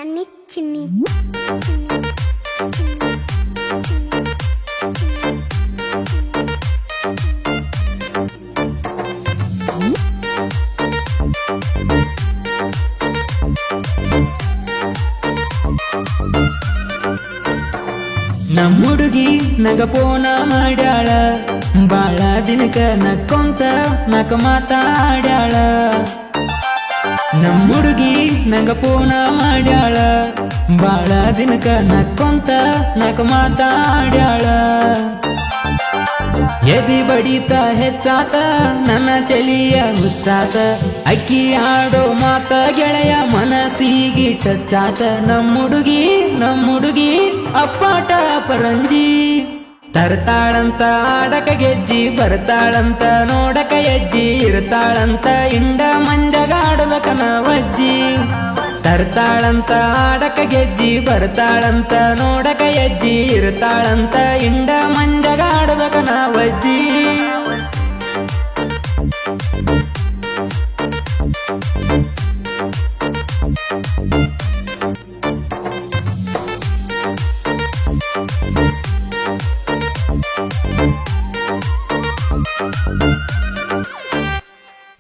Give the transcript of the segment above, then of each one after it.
Anik Chini. ನಮ್ಮ ಹುಡುಗಿ ನಂಗ ಫೋನ ಮಾಡ್ಯಾಳ, ಬಾಳ ದಿನಕ ನಕ್ಕೊಂತ ನಕ ಮಾತಾಡ್ಯಾಳ. ನಮ್ಮ ಹುಡುಗಿ ನಂಗ ಫೋನ ಮಾಡ್ಯಾಳ, ಬಾಳ ದಿನಕ ನಕ್ಕೊಂತ ನಕ ಮಾತಾಡ್ಯಾಳ. ಎದಿ ಬಡಿತ ಹೆಚ್ಚಾತ ನನ್ನ ತಲಿಯ ಹುಚ್ಚಾತ, ಅಕ್ಕಿ ಆಡೋ ಮಾತ ಗೆಳೆಯ ಮನಸ್ಸಿಗೆ ಟಚ್ಚಾತ. ನಮ್ಮ ಹುಡುಗಿ ಅಪ್ಪಾಟ ಪರಂಜಿ, ತರ್ತಾಳಂತ ಆಡಕ ಗೆಜ್ಜಿ, ಬರ್ತಾಳಂತ ನೋಡಕ ಹೆಜ್ಜಿ, ಇರ್ತಾಳಂತ ಇಂಡ ಮಂಜಗಾಡಬೇಕನ ವಜ್ಜಿ. ತರ್ತಾಳಂತ ಆಡಕ ಗೆಜ್ಜಿ, ಬರ್ತಾಳಂತ ನೋಡಕ ಹೆಜ್ಜಿ, ಇರ್ತಾಳಂತ ಇಂಡ ಮಂಜಗಾಡಬೇಕನ ವಜ್ಜಿ.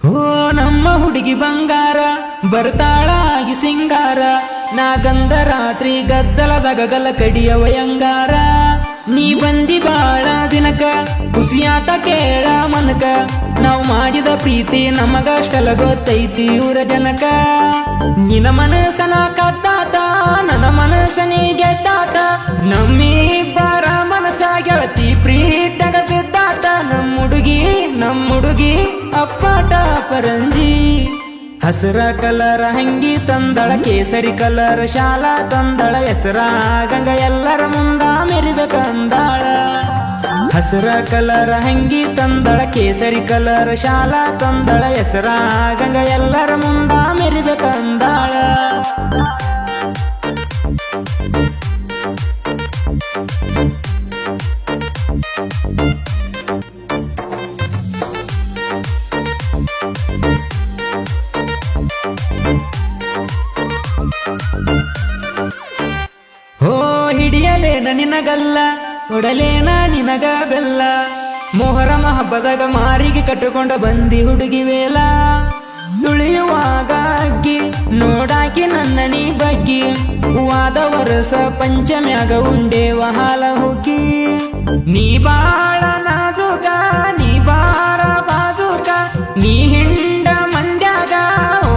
ಓ ನಮ್ಮ ಹುಡುಗಿ ಬಂಗಾರ, ಬರ್ತಾಳಾಗಿ ಸಿಂಗಾರ, ನಾಗಂಧ ರಾತ್ರಿ ಗದ್ದಲದಾಗ ಗಲ ಕಡಿಯ ವಯಂಗಾರ. ನೀ ಬಂದಿ ಬಾಳ ದಿನಕ ಖುಷಿಯಾತ ಕೇಳ ಮನಕ, ನಾವು ಮಾಡಿದ ಪ್ರೀತಿ ನಮಗಷ್ಟಲ ಗೊತ್ತೈತಿ ಊರ ಜನಕ. ನಿನ ಮನಸ್ಸನ ಕದ್ದಾತ ನನ್ನ ಮನಸ್ಸನಿ ಗೆದ್ದಾತ, ನಮ್ಮಿಬ್ಬರ ಮನಸ್ಸ ಗೆಳತಿ ಪ್ರೀತಗ ಬಿದ್ದಾತ. ನಮ್ಮ ಹುಡುಗಿ ಅಪ್ಪಾಟ ಪರಂಜಿ, ಹಸಿರ ಕಲರ್ ಹಂಗಿ ತಂದಳ, ಕೇಸರಿ ಕಲರ್ ಶಾಲ ತಂದಳ, ಹೆಸರಾಗಂಗ ಎಲ್ಲರ ಮುಂದ ಮೆರಿಬೇಕಂದಾಳ. ಹಸಿರ ಕಲರ್ ಹಂಗಿ ತಂದಳ, ಕೇಸರಿ ಕಲರ್ ಶಾಲ ತಂದಳ, ಹೆಸರಾಗಂಗ ಎಲ್ಲರ ಮುಂದ ಮೆರಿಬೇಕಂದಾಳ. ಹೋ ಹಿಡಿಯಲೇನ ನಿನಗಲ್ಲ, ಕೊಡಲೇನ ನಿನಗ ಬೆಲ್ಲ, ಮೊಹರಮ ಹಬ್ಬದಾಗ ಮಾರಿಗೆ ಕಟ್ಟಿಕೊಂಡ ಬಂದಿ ಹುಡುಗಿ ವೇಲ. ತುಳಿಯುವಾಗ ಅಗ್ಗಿ ನೋಡಾಕಿ ನನ್ನ ನೀ ಬಗ್ಗಿ, ವಾದ ವರಸ ಪಂಚಮ್ಯಾಗ ಉಂಡೇವ ಹಾಲ ಹುಗ್ಗಿ. ನೀ ಬಾಳ ನಾಜೂಕ, ನೀ ಬಾರ ಬಾಜೂಕ, ನೀ ಹಿಂಡ ಮಂಡ್ಯಾಗ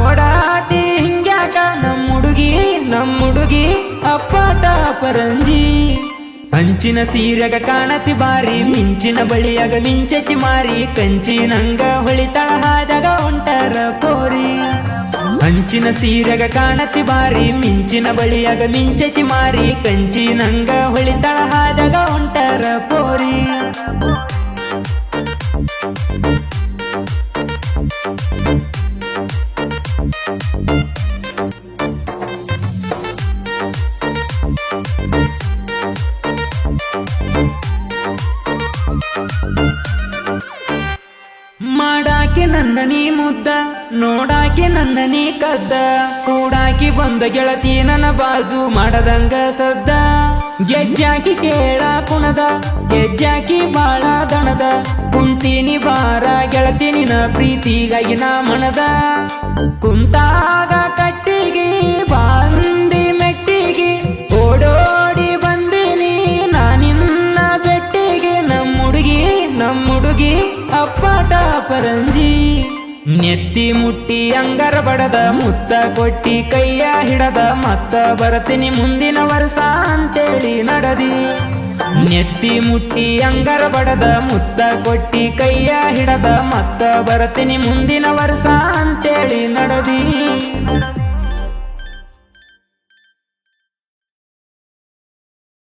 ಓಡಾತಿ ಹಿಂಗ್ಯಾಕ. ನಮ್ಮ ಹುಡುಗಿ ಅಪ್ಪಾಟ ಪರಂಜಿ, ಅಂಚಿನ ಸೀರೆಗ ಕಾಣತಿ ಬಾರಿ, ಮಿಂಚಿನ ಬಳಿಯಾಗ ಮಿಂಚತಿ ಮಾರಿ, ಕಂಚಿನಂಗ ಹೊಳಿತಳ ಹಾದಾಗ ಹೊಂಟರ ಪೋರಿ. ಅಂಚಿನ ಸೀರೆಗ ಕಾಣತಿ ಬಾರಿ, ಮಿಂಚಿನ ಬಳಿಯಾಗ ಮಿಂಚತಿ ಮಾರಿ, ಕಂಚಿನಂಗ ಹೊಳಿತಳ ಹಾದಾಗ ಹೊಂಟರ ಪೋರಿ. ಮಾಡಾಕಿ ನನ್ನ ನೀ ಮುದ್ದ, ನೋಡಾಕಿ ನನ್ನ ನೀ ಕದ್ದ, ಕೂಡಾಕಿ ಬಂದ ಗೆಳತಿ ನನ್ನ ಬಾಜು ಮಾಡದಂಗ ಸದ್ದ. ಗೆಜ್ಜಾಕಿ ಕೇಳ ಕುಣದ, ಗೆಜ್ಜಾಕಿ ಬಾಳ ದಣದ, ಕುಂತೀನಿ ಬಾರ ಗೆಳತಿ ನಿನ ಪ್ರೀತಿಗಾಗಿ ನಾ ಮಣದ. ಕುಂತಾಗ ಕಟ್ಟಿಗಿ ಬಾಂದಿ ಮೆಟ್ಟಿಗಿ, ಓಡೋಡಿ ಬಂದಿನಿ ನಾನಿನ್ನ ಬೆಟ್ಟಿಗೆ. ನಮ್ಮ ಹುಡುಗಿ ಅಪ್ಪಾಟ ಪರಂಜಿ, ನೆತ್ತಿ ಮುಟ್ಟಿ ಅಂಗರ ಬಡದ, ಮುತ್ತ ಕೊಟ್ಟಿ ಕೈಯ ಹಿಡದ, ಮತ್ತ ಬರ್ತೀನಿ ಮುಂದಿನ ವರ್ಷ ಅಂತೇಳಿ ನಡದಿ. ನೆತ್ತಿ ಮುಟ್ಟಿ ಅಂಗರ ಬಡದ, ಮುತ್ತ ಕೊಟ್ಟಿ ಕೈಯ ಹಿಡದ, ಮತ್ತ ಬರ್ತೀನಿ ಮುಂದಿನ ವರ್ಷ ಅಂತೇಳಿ ನಡದಿ.